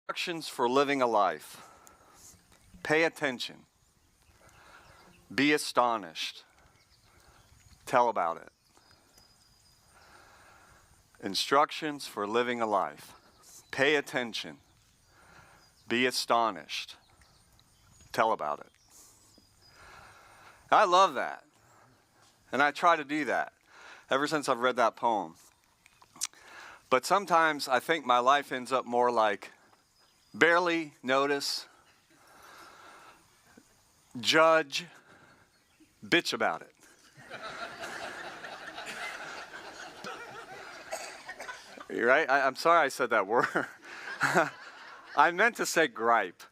Instructions for living a life. Pay attention. Be astonished. Tell about it. Instructions for living a life. Pay attention. Be astonished. Tell about it. I love that. And I try to do that ever since I've read that poem. But sometimes I think my life ends up more like barely notice, judge, bitch about it. You're right? I'm sorry I said that word. I meant to say gripe.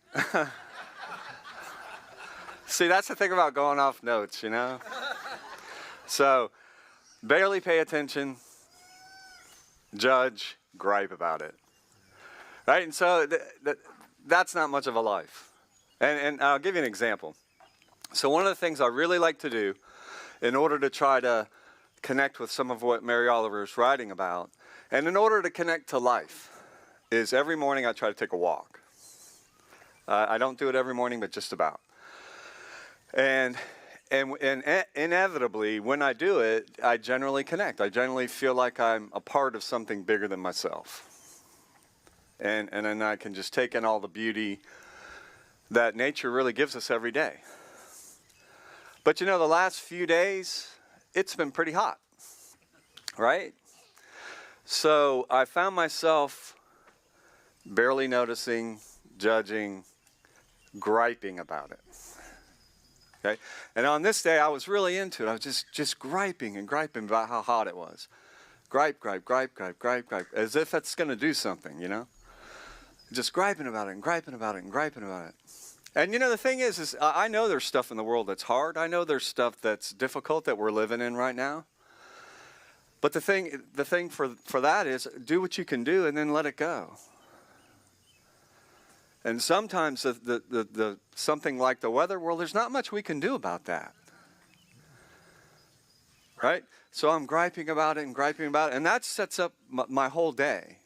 See, that's the thing about going off notes, you know? So, barely pay attention, judge, gripe about it. Right? And so that's not much of a life. And I'll give you an example. So one of the things I really like to do in order to try to connect with some of what Mary Oliver is writing about, and in order to connect to life, is every morning I try to take a walk. I don't do it every morning, but just about. And inevitably, when I do it, I generally connect. I generally feel like I'm a part of something bigger than myself. And then I can just take in all the beauty that nature really gives us every day. But you know, the last few days, it's been pretty hot, right? So I found myself barely noticing, judging, griping about it. Okay? And on this day, I was really into it. I was just griping and griping about how hot it was. Gripe, gripe, gripe, gripe, gripe, gripe, as if that's going to do something, you know? Just griping about it and griping about it and griping about it. And you know, the thing is I know there's stuff in the world that's hard. I know there's stuff that's difficult that we're living in right now. But the thing for that is do what you can do and then let it go. And sometimes the something like the weather, well, there's not much we can do about that. Right? So I'm griping about it and griping about it, and that sets up my whole day.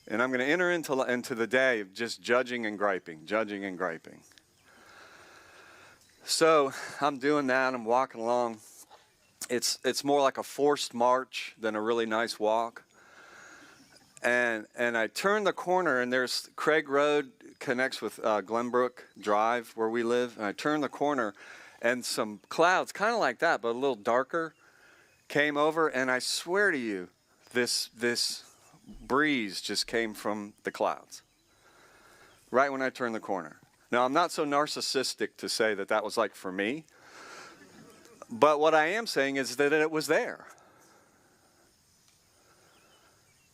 And I'm going to enter into the day of just judging and griping, judging and griping. So I'm doing that. I'm walking along. It's more like a forced march than a really nice walk. And I turn the corner, and there's Craig Road connects with Glenbrook Drive where we live. And I turn the corner, and some clouds, kind of like that, but a little darker, came over. And I swear to you, this breeze just came from the clouds right when I turned the corner. Now, I'm not so narcissistic to say that was like for me, but what I am saying is that it was there.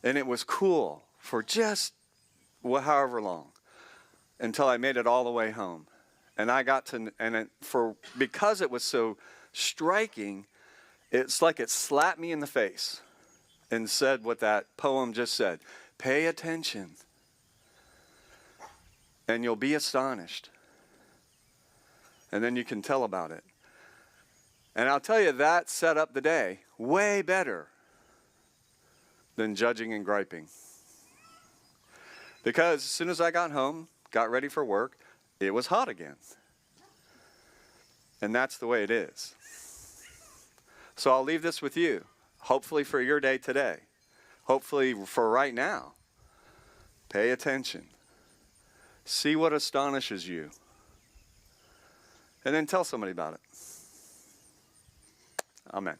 And it was cool for just however long until I made it all the way home. And I got to, because it was so striking, it's like it slapped me in the face and said what that poem just said. Pay attention, and you'll be astonished. And then you can tell about it. And I'll tell you, that set up the day way better than judging and griping. Because as soon as I got home, got ready for work, it was hot again. And that's the way it is. So I'll leave this with you. Hopefully for your day today. Hopefully for right now. Pay attention. See what astonishes you. And then tell somebody about it. Amen.